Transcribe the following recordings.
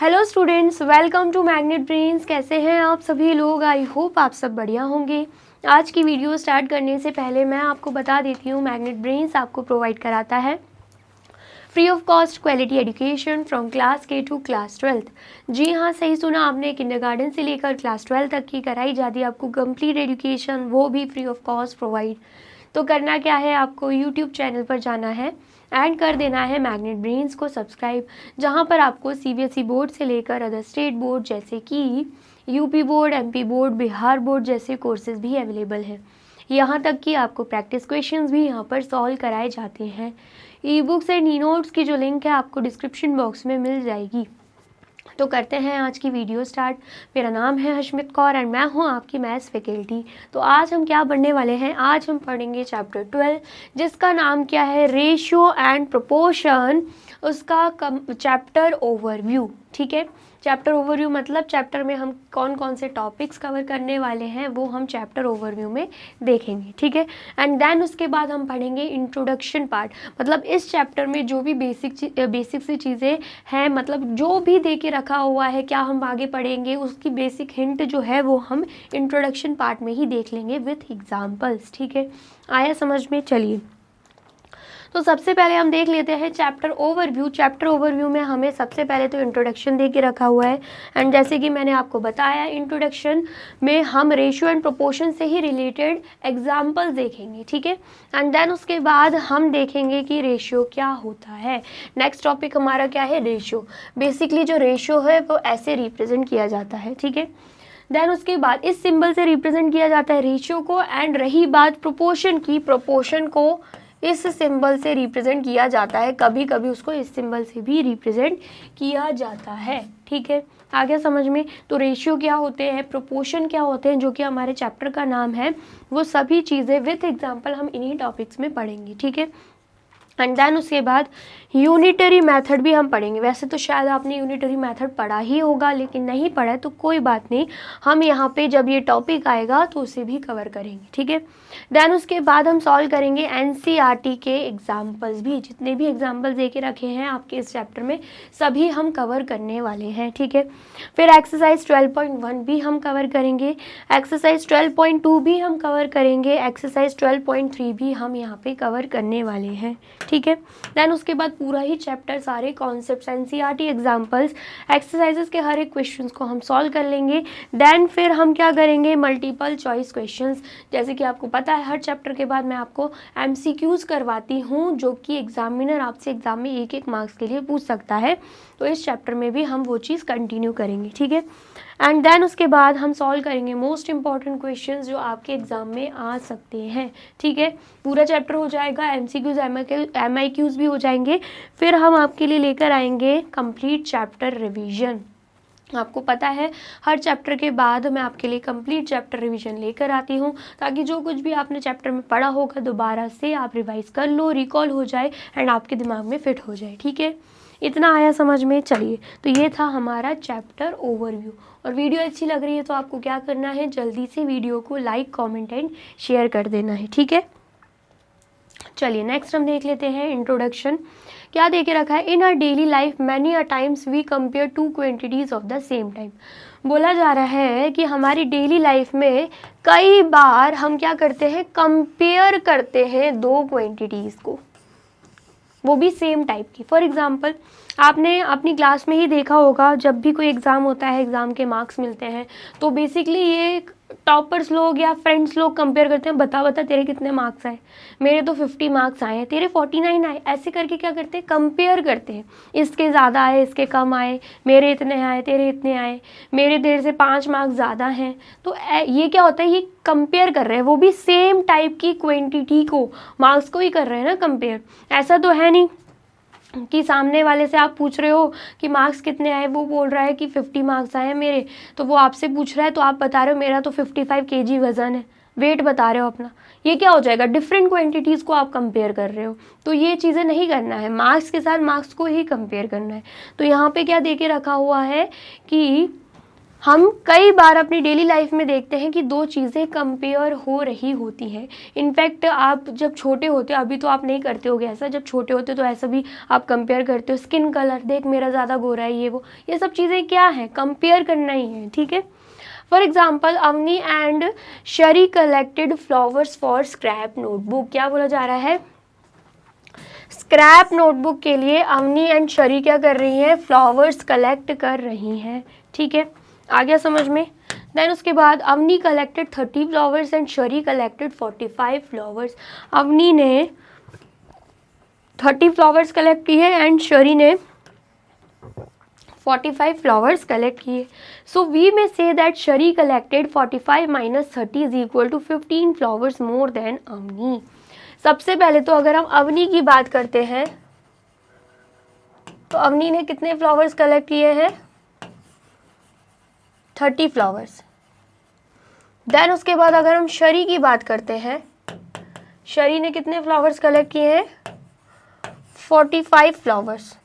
Hello students, welcome to Magnet Brains. कैसे हैं आप सभी लोग? आई होप आप सब बढ़िया होंगे। आज की वीडियो स्टार्ट करने से पहले मैं आपको बता देती हूँ, मैग्नेट ब्रेन्स आपको प्रोवाइड कराता है free of cost quality education from class के टू क्लास 12th। जी हाँ, सही सुना आपने, किंडरगार्टन से लेकर क्लास 12 तक की कराई जाती है आपको कंप्लीट एजुकेशन, वो भी फ्री ऑफ कॉस्ट प्रोवाइड। तो करना क्या है, आपको यूट्यूब चैनल पर जाना है एंड कर देना है मैग्नेट ब्रेन्स को सब्सक्राइब, जहाँ पर आपको सीबीएसई बोर्ड से लेकर अदर स्टेट बोर्ड जैसे कि UP board, MP board, Bihar board जैसे कोर्सेज भी अवेलेबल हैं। यहाँ तक कि आपको प्रैक्टिस क्वेश्चंस भी यहाँ पर सॉल्व कराए जाते हैं। E books and e notes की जो लिंक है आपको डिस्क्रिप्शन बॉक्स में मिल जाएगी। तो करते हैं आज की वीडियो स्टार्ट। मेरा नाम है हशमित कौर एंड मैं हूं आपकी मैथ्स फैकल्टी। तो आज हम क्या पढ़ने वाले हैं? आज हम पढ़ेंगे चैप्टर 12, जिसका नाम क्या है, रेशियो एंड प्रोपोर्शन। उसका चैप्टर ओवरव्यू। ठीक है, चैप्टर ओवरव्यू मतलब चैप्टर में हम कौन कौन से टॉपिक्स कवर करने वाले हैं वो हम चैप्टर ओवरव्यू में देखेंगे। ठीक है, एंड देन उसके बाद हम पढ़ेंगे इंट्रोडक्शन पार्ट, मतलब इस चैप्टर में जो भी बेसिक सी चीज़ें हैं, मतलब जो भी दे के रखा हुआ है क्या हम आगे पढ़ेंगे, उसकी बेसिक हिंट जो है वो हम इंट्रोडक्शन पार्ट में ही देख लेंगे विथ एग्जाम्पल्स। ठीक है, आया समझ में? चलिए, तो सबसे पहले हम देख लेते हैं चैप्टर ओवरव्यू। चैप्टर ओवरव्यू में हमें सबसे पहले तो इंट्रोडक्शन दे के रखा हुआ है, एंड जैसे कि मैंने आपको बताया इंट्रोडक्शन में हम रेशियो एंड प्रोपोर्शन से ही रिलेटेड एग्जाम्पल्स देखेंगे। ठीक है, एंड देन उसके बाद हम देखेंगे कि रेशियो क्या होता है। नेक्स्ट टॉपिक हमारा क्या है, रेशियो। बेसिकली जो रेशियो है वो ऐसे रिप्रेजेंट किया जाता है। ठीक है, देन उसके बाद इस सिंबल से रिप्रेजेंट किया जाता है रेशियो को, एंड रही बात प्रोपोर्शन की, प्रोपोर्शन को इस सिंबल से रिप्रेजेंट किया जाता है, कभी कभी उसको इस सिंबल से भी रिप्रेजेंट किया जाता है। ठीक है, आ गया समझ में? तो रेशियो क्या होते हैं, प्रोपोर्शन क्या होते हैं, जो कि हमारे चैप्टर का नाम है, वो सभी चीज़ें विथ एग्जांपल हम इन्हीं टॉपिक्स में पढ़ेंगे। ठीक है, एंड देन उसके बाद यूनिटरी मेथड भी हम पढ़ेंगे। वैसे तो शायद आपने यूनिटरी मेथड पढ़ा ही होगा, लेकिन नहीं पढ़ा है तो कोई बात नहीं, हम यहाँ पे जब ये टॉपिक आएगा तो उसे भी कवर करेंगे। ठीक है, देन उसके बाद हम सॉल्व करेंगे एनसीईआरटी के एग्जाम्पल्स भी, जितने भी एग्जाम्पल्स दे के रखे हैं आपके इस चैप्टर में सभी हम कवर करने वाले हैं। ठीक है, फिर एक्सरसाइज 12.1 भी हम कवर करेंगे, एक्सरसाइज 12.2 भी हम कवर करेंगे, एक्सरसाइज 12.3 भी हम यहाँ पे कवर करने वाले हैं। ठीक है, देन उसके बाद पूरा ही चैप्टर, सारे कॉन्सेप्ट्स, एनसीईआरटी एग्जाम्पल्स, एक्सरसाइजेस के हर एक क्वेश्चंस को हम सॉल्व कर लेंगे। देन फिर हम क्या करेंगे, मल्टीपल चॉइस क्वेश्चंस। जैसे कि आपको पता है हर चैप्टर के बाद मैं आपको एमसीक्यूज करवाती हूँ, जो कि एग्जामिनर आपसे एग्जाम में एक एक मार्क्स के लिए पूछ सकता है। तो इस चैप्टर में भी हम वो चीज़ कंटिन्यू करेंगे। ठीक है, एंड देन उसके बाद हम सॉल्व करेंगे मोस्ट इंपॉर्टेंट क्वेश्चंस जो आपके एग्जाम में आ सकते हैं। ठीक है, पूरा चैप्टर हो जाएगा, एमसीक्यूज एमआईक्यूज भी हो जाएंगे। फिर हम आपके लिए लेकर आएंगे कंप्लीट चैप्टर रिवीजन। आपको पता है हर चैप्टर के बाद मैं आपके लिए कंप्लीट चैप्टर रिवीजन लेकर आती हूँ, ताकि जो कुछ भी आपने चैप्टर में पढ़ा होगा दोबारा से आप रिवाइज कर लो, रिकॉल हो जाए एंड आपके दिमाग में फिट हो जाए। ठीक है, इतना आया समझ में? चलिए, तो ये था हमारा चैप्टर ओवरव्यू। और वीडियो अच्छी लग रही है तो आपको क्या करना है, जल्दी से वीडियो को लाइक, कमेंट एंड शेयर कर देना है। ठीक है, चलिए नेक्स्ट हम देख लेते हैं इंट्रोडक्शन। क्या दे के रखा है, in our daily life many a times we compare two quantities of the same time. बोला जा रहा है कि हमारी डेली लाइफ में कई बार हम क्या करते हैं, कंपेयर करते हैं दो क्वांटिटीज को, वो भी सेम टाइप की। फॉर एग्जाम्पल आपने अपनी क्लास में ही देखा होगा, जब भी कोई एग्ज़ाम होता है, एग्ज़ाम के मार्क्स मिलते हैं, तो बेसिकली ये टॉपर्स लोग या फ्रेंड्स लोग कंपेयर करते हैं, बता बता तेरे कितने मार्क्स आए, मेरे तो 50 मार्क्स आए हैं, तेरे 49 आए, ऐसे करके क्या करते हैं, कंपेयर करते हैं, इसके ज़्यादा आए, इसके कम आए, मेरे इतने आए, तेरे इतने आए, मेरे तेरे से 5 मार्क्स ज़्यादा हैं। तो ये क्या होता है, ये कंपेयर कर रहे हैं, वो भी सेम टाइप की क्वांटिटी को, मार्क्स को ही कर रहे हैं ना कंपेयर। ऐसा तो है नहीं कि सामने वाले से आप पूछ रहे हो कि मार्क्स कितने आए, वो बोल रहा है कि 50 मार्क्स आए हैं मेरे, तो वो आपसे पूछ रहा है तो आप बता रहे हो मेरा तो 55 kg वजन है, वेट बता रहे हो अपना। ये क्या हो जाएगा, डिफरेंट क्वांटिटीज़ को आप कंपेयर कर रहे हो। तो ये चीज़ें नहीं करना है, मार्क्स के साथ मार्क्स को ही कंपेयर करना है। तो यहाँ पे क्या दे के रखा हुआ है कि हम कई बार अपनी डेली लाइफ में देखते हैं कि दो चीज़ें कंपेयर हो रही होती हैं। इनफैक्ट आप जब छोटे होते हो, अभी तो आप नहीं करते होगे ऐसा, जब छोटे होते हो तो ऐसा भी आप कंपेयर करते हो, स्किन कलर देख मेरा ज़्यादा गोरा है, ये सब चीज़ें क्या है, कंपेयर करना ही है, ठीक है। फॉर एग्जाम्पल, अवनी एंड शरी collected flowers for scrap notebook. क्या बोला जा रहा है, स्क्रैप नोटबुक के लिए अवनी एंड शरी क्या कर रही हैं, फ्लावर्स कलेक्ट कर रही हैं, ठीक है, आ गया समझ में। देन उसके बाद अवनी कलेक्टेड 30 फ्लावर्स एंड शरी कलेक्टेड 45 फ्लावर्स। अवनी ने 30 फ्लावर्स कलेक्ट किए एंड शरी ने 45 फ्लावर्स कलेक्ट किए। सो वी में से that Shari collected 45 minus 30 is equal to 15 flowers more than Avni. सबसे पहले तो अगर हम अवनी की बात करते हैं तो अवनी ने कितने फ्लावर्स कलेक्ट किए हैं, 30 फ्लावर्स। देन उसके बाद अगर हम शरी की बात करते हैं, शरी ने कितने फ्लावर्स कलेक्ट किए हैं, 45 फ्लावर्स।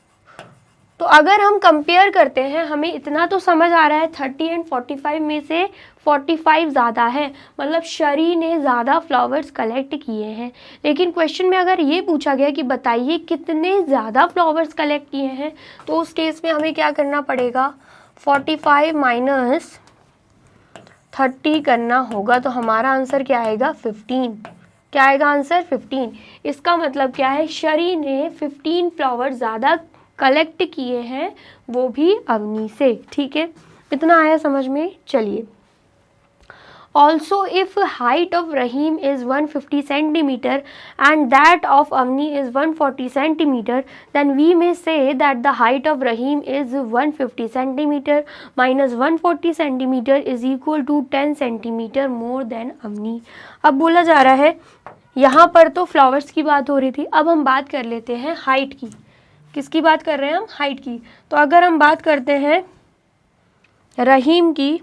तो अगर हम कंपेयर करते हैं, हमें इतना तो समझ आ रहा है 30 एंड 45 में से 45 ज़्यादा है, मतलब शरी ने ज़्यादा फ्लावर्स कलेक्ट किए हैं। लेकिन क्वेश्चन में अगर ये पूछा गया कि बताइए कितने ज़्यादा फ्लावर्स कलेक्ट किए हैं, तो उस केस में हमें क्या करना पड़ेगा, 45 माइनस 30 करना होगा। तो हमारा आंसर क्या आएगा, 15। क्या आएगा आंसर, 15। इसका मतलब क्या है, शरी ने 15 फ्लावर ज़्यादा कलेक्ट किए हैं, वो भी अवनी से, ठीक है। इतना आया समझ में, चलिए। Also, if height of Rahim is 150 centimeter and that of Avni is 140 centimeter, then we may say that the height of Rahim is 150 centimeter minus 140 centimeter is equal to 10 centimeter more than Avni। अब बोला जा रहा है, यहाँ पर तो flowers की बात हो रही थी, अब हम बात कर लेते हैं हाइट की। किसकी बात कर रहे हैं हम, हाइट की। तो अगर हम बात करते हैं रहीम की,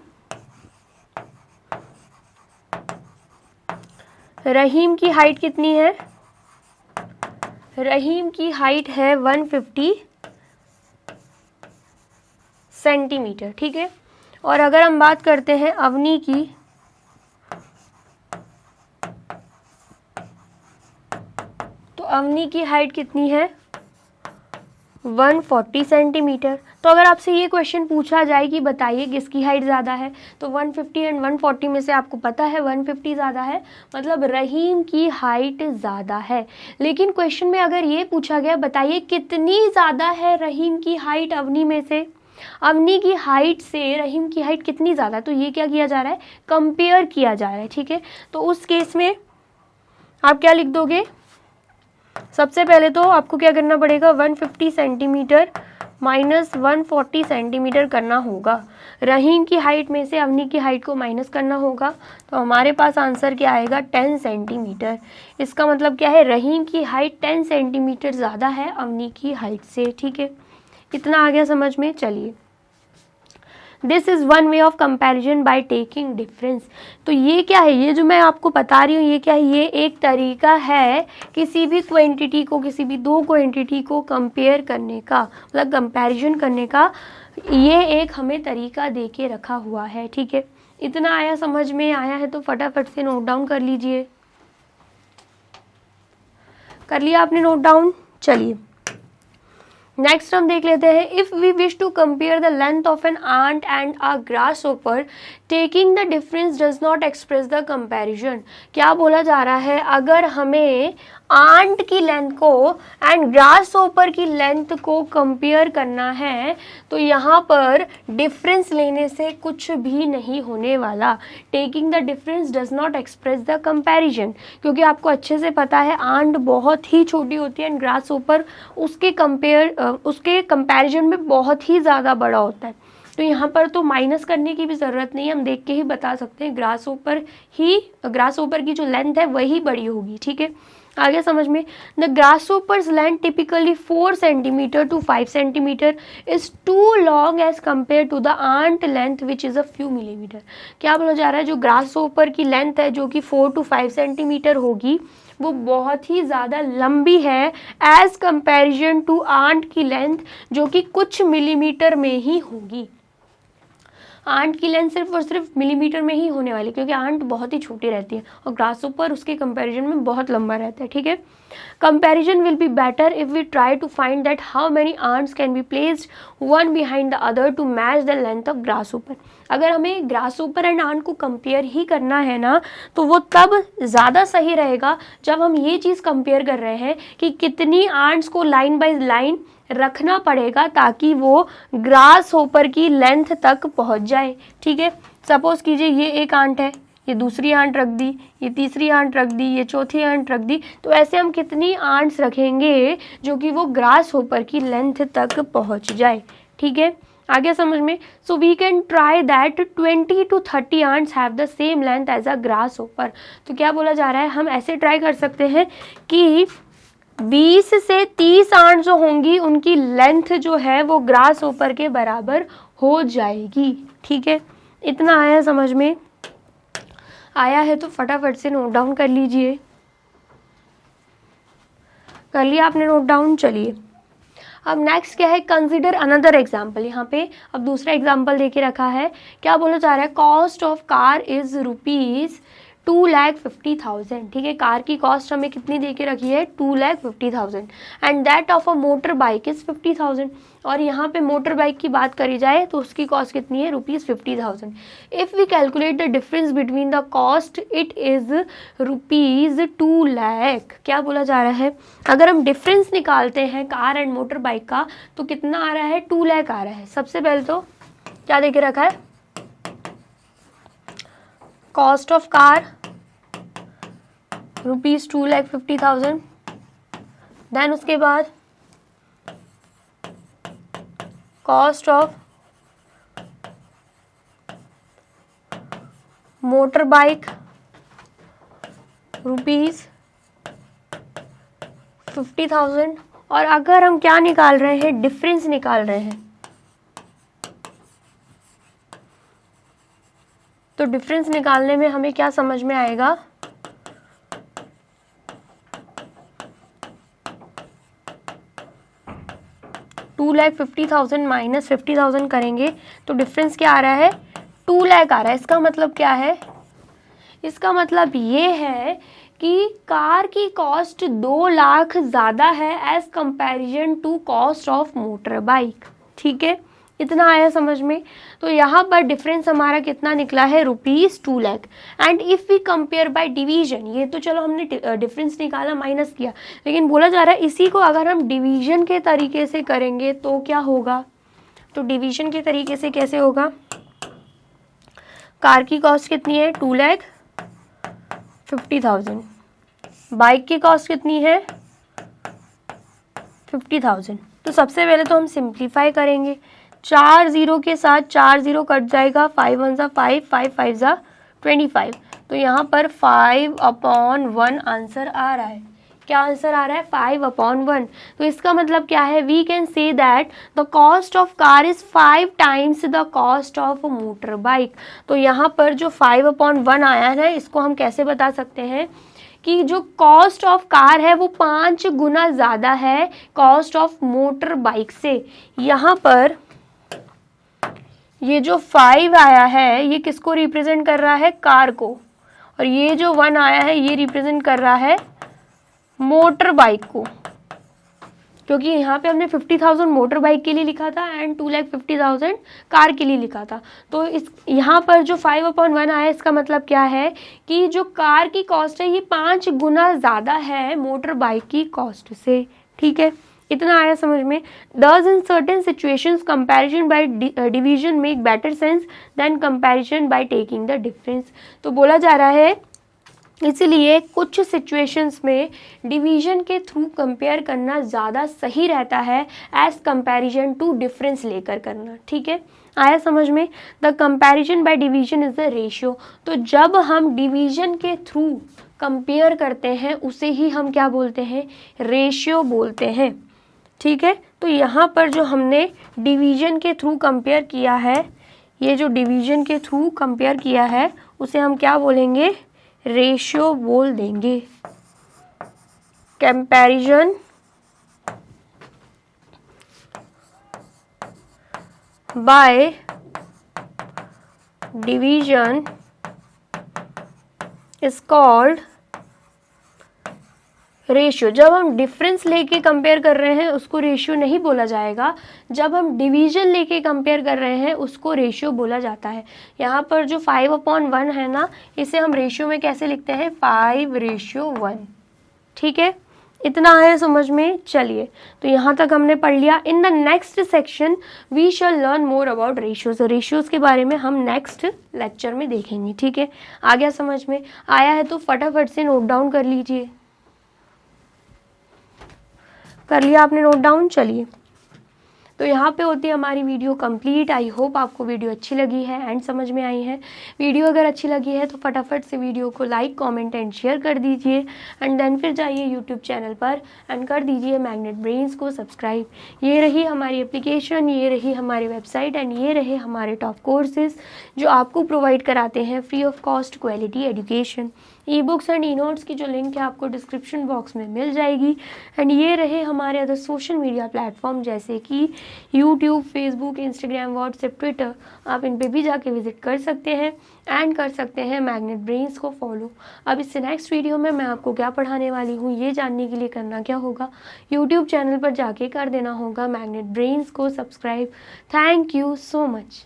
रहीम की हाइट कितनी है, रहीम की हाइट है 150 सेंटीमीटर, ठीक है। और अगर हम बात करते हैं अवनी की, तो अवनी की हाइट कितनी है, 140 सेंटीमीटर। तो अगर आपसे ये क्वेश्चन पूछा जाए कि बताइए किसकी हाइट ज़्यादा है, तो 150 एंड 140 में से आपको पता है 150 ज़्यादा है, मतलब रहीम की हाइट ज़्यादा है। लेकिन क्वेश्चन में अगर ये पूछा गया बताइए कितनी ज़्यादा है रहीम की हाइट अवनी में से, अवनी की हाइट से रहीम की हाइट कितनी ज़्यादा, तो ये क्या किया जा रहा है, कंपेयर किया जा रहा है, ठीक है। तो उस केस में आप क्या लिख दोगे, सबसे पहले तो आपको क्या करना पड़ेगा, 150 सेंटीमीटर माइनस 140 सेंटीमीटर करना होगा। रहीम की हाइट में से अवनी की हाइट को माइनस करना होगा, तो हमारे पास आंसर क्या आएगा, 10 सेंटीमीटर। इसका मतलब क्या है, रहीम की हाइट 10 सेंटीमीटर ज़्यादा है अवनी की हाइट से, ठीक है। इतना आ गया समझ में, चलिए। This is one way of comparison by taking difference. तो ये क्या है, ये जो मैं आपको बता रही हूँ ये क्या है, ये एक तरीका है किसी भी क्वांटिटी को, किसी भी दो क्वांटिटी को कंपेयर करने का, मतलब कंपैरिजन करने का, ये एक हमें तरीका दे के रखा हुआ है, ठीक है। इतना आया समझ में, आया है तो फटाफट से नोट डाउन कर लीजिए। कर लिया आपने नोट डाउन, चलिए नेक्स्ट हम देख लेते हैं। If we wish to compare the length of an ant and a grasshopper, taking the difference does not express the comparison. क्या बोला जा रहा है, अगर हमें आंट की लेंथ को एंड ग्रासहोपर की लेंथ को कंपेयर करना है, तो यहाँ पर डिफरेंस लेने से कुछ भी नहीं होने वाला। Taking the difference does not express the comparison, क्योंकि आपको अच्छे से पता है आंट बहुत ही छोटी होती है एंड ग्रासहोपर उसके कंपैरिजन में बहुत ही ज़्यादा बड़ा होता है। तो यहाँ पर तो माइनस करने की भी ज़रूरत नहीं है, हम देख के ही बता सकते हैं ग्रासहोपर की जो लेंथ है वही बड़ी होगी, ठीक है। आगे समझ में, the grasshopper's length typically 4 centimetre to 5 centimetre is too long as compare to the ant length which is a few millimetre. क्या बोला जा रहा है, जो ग्रासहोपर की लेंथ है जो कि 4 to 5 सेंटीमीटर होगी, वो बहुत ही ज़्यादा लंबी है एज कंपैरिजन टू आंट की लेंथ जो कि कुछ मिलीमीटर में ही होगी। आंट की लेंथ सिर्फ और सिर्फ मिलीमीटर में ही होने वाली, क्योंकि आंट बहुत ही छोटी रहती है और ग्रासहोपर उसके कंपैरिजन में बहुत लंबा रहता है, ठीक है। Comparison will be better if we try to find that how many ants can be placed one behind the other to match the length of grasshopper. अगर हमें ग्रासहोपर एंड आंट को कंपेयर ही करना है ना, तो वो तब ज़्यादा सही रहेगा जब हम ये चीज़ कंपेयर कर रहे हैं कि कितनी आंट्स को लाइन बाय लाइन रखना पड़ेगा ताकि वो ग्रासहोपर की लेंथ तक पहुंच जाए, ठीक है। सपोज कीजिए ये एक आंट है, ये दूसरी आंट रख दी, ये तीसरी आंट रख दी, ये चौथी आंट रख दी, तो ऐसे हम कितनी आंट्स रखेंगे जो कि वो ग्रासहोपर की लेंथ तक पहुंच जाए, ठीक है। आगे समझ में, so we can try that 20 to 30 ants have the same length as a grasshopper. तो क्या बोला जा रहा है, हम ऐसे ट्राई कर सकते हैं कि 20 से 30 आंट जो होंगी उनकी लेंथ जो है वो ग्रासहोपर के बराबर हो जाएगी, ठीक है। इतना आया समझ में? आया है तो फटाफट से नोट डाउन कर लीजिए। कर लिया आपने नोट डाउन? चलिए अब नेक्स्ट क्या है, कंसिडर अनदर एग्जाम्पल। यहाँ पे अब दूसरा एग्जाम्पल दे के रखा है। क्या बोला जा रहा है, cost of car is rupees 2,50,000, ठीक है। कार की कॉस्ट हमें कितनी दे के रखी है, 2,50,000 and that of a motor bike is 50,000। और यहाँ पे मोटर बाइक की बात करी जाए तो उसकी कॉस्ट कितनी है, ₹50,000। If we calculate the difference between the cost it is ₹2 lakh. क्या बोला जा रहा है, अगर हम डिफरेंस निकालते हैं कार एंड मोटर बाइक का तो कितना आ रहा है, 2 लाख आ रहा है। सबसे पहले तो क्या दे के रखा है, कॉस्ट ऑफ कार ₹2,50,000, देन उसके बाद कॉस्ट ऑफ मोटर बाइक ₹50,000। और अगर हम क्या निकाल रहे हैं, डिफरेंस निकाल रहे हैं, तो डिफरेंस निकालने में हमें क्या समझ में आएगा, $2,50,000 माइनस 50,000 करेंगे तो डिफरेंस क्या आ रहा है, 2 लाख आ रहा है। इसका मतलब क्या है, इसका मतलब ये है कि कार की कॉस्ट 2 लाख ज़्यादा है as comparison to cost of motor bike, ठीक है। इतना आया समझ में? तो यहाँ पर डिफरेंस हमारा कितना निकला है, ₹2 lakh. And if we compare by division, ये तो चलो हमने डिफरेंस निकाला, माइनस किया, लेकिन बोला जा रहा है इसी को अगर हम डिवीजन के तरीके से करेंगे तो क्या होगा। तो डिवीजन के तरीके से कैसे होगा, कार की कॉस्ट कितनी है, 2,50,000, बाइक की कॉस्ट कितनी है, 50,000। तो सबसे पहले तो हम सिंप्लीफाई करेंगे, 4 जीरो के साथ 4 जीरो कट जाएगा, 5 1 ज़ा 5, 5 5 ज़ा 25। तो यहाँ पर 5/1 आंसर आ रहा है। क्या आंसर आ रहा है, 5/1। तो इसका मतलब क्या है, we can say that the cost of car is 5 times the cost of motor bike. तो यहाँ पर जो 5/1 आया है, इसको हम कैसे बता सकते हैं कि जो कॉस्ट ऑफ कार है वो 5 गुना ज़्यादा है कॉस्ट ऑफ मोटर बाइक से। यहाँ पर ये जो 5 आया है ये किसको रिप्रेजेंट कर रहा है, कार को, और ये जो 1 आया है ये रिप्रेजेंट कर रहा है मोटर बाइक को, क्योंकि यहाँ पे हमने 50,000 मोटर बाइक के लिए लिखा था एंड 2,50,000 कार के लिए लिखा था। तो इस यहाँ पर जो 5/1 आया, इसका मतलब क्या है कि जो कार की कॉस्ट है ये 5 गुना ज़्यादा है मोटर बाइक की कॉस्ट से, ठीक है। इतना आया समझ में? Thus in certain situations comparison by division make better sense than comparison by taking the difference। तो बोला जा रहा है इसलिए कुछ सिचुएशंस में डिवीजन के थ्रू कंपेयर करना ज़्यादा सही रहता है एज कंपैरिजन टू डिफरेंस लेकर करना, ठीक है। आया समझ में? The comparison by division is the ratio. तो जब हम डिवीजन के थ्रू कंपेयर करते हैं उसे ही हम क्या बोलते हैं, रेशियो बोलते हैं, ठीक है। तो यहाँ पर जो हमने डिवीजन के थ्रू कंपेयर किया है, ये जो डिवीजन के थ्रू कंपेयर किया है उसे हम क्या बोलेंगे, रेशियो बोल देंगे। Comparison by division is called ratio. जब हम डिफरेंस लेके कंपेयर कर रहे हैं उसको रेशियो नहीं बोला जाएगा, जब हम डिवीजन लेके कंपेयर कर रहे हैं उसको रेशियो बोला जाता है। यहाँ पर जो 5/1 है ना, इसे हम रेशियो में कैसे लिखते हैं, 5:1। ठीक है, इतना है समझ में। चलिए, तो यहाँ तक हमने पढ़ लिया। In the next section we shall learn more about ratios. Ratios के बारे में हम नेक्स्ट लेक्चर में देखेंगे। ठीक है, आ गया समझ में? आया है तो फटाफट से नोट डाउन कर लीजिए। कर लिया आपने नोट डाउन? चलिए, तो यहाँ पे होती है हमारी वीडियो कंप्लीट। आई होप आपको वीडियो अच्छी लगी है एंड समझ में आई है। वीडियो अगर अच्छी लगी है तो फटाफट से वीडियो को लाइक, कमेंट एंड शेयर कर दीजिए एंड देन फिर जाइए यूट्यूब चैनल पर एंड कर दीजिए मैग्नेट ब्रेन्स को सब्सक्राइब। ये रही हमारी एप्लीकेशन, ये रही हमारी वेबसाइट एंड ये रहे हमारे टॉप कोर्सेज जो आपको प्रोवाइड कराते हैं free of cost quality education. E books and e notes की जो लिंक है आपको डिस्क्रिप्शन बॉक्स में मिल जाएगी। एंड ये रहे हमारे अदर सोशल मीडिया प्लेटफॉर्म जैसे कि YouTube, Facebook, Instagram, WhatsApp, Twitter. आप इन पे भी जाके विजिट कर सकते हैं एंड कर सकते हैं मैग्नेट ब्रेन्स को फॉलो। अब इससे नेक्स्ट वीडियो में मैं आपको क्या पढ़ाने वाली हूँ ये जानने के लिए करना क्या होगा, यूट्यूब चैनल पर जाके कर देना होगा मैग्नेट ब्रेन्स को subscribe. Thank you so much.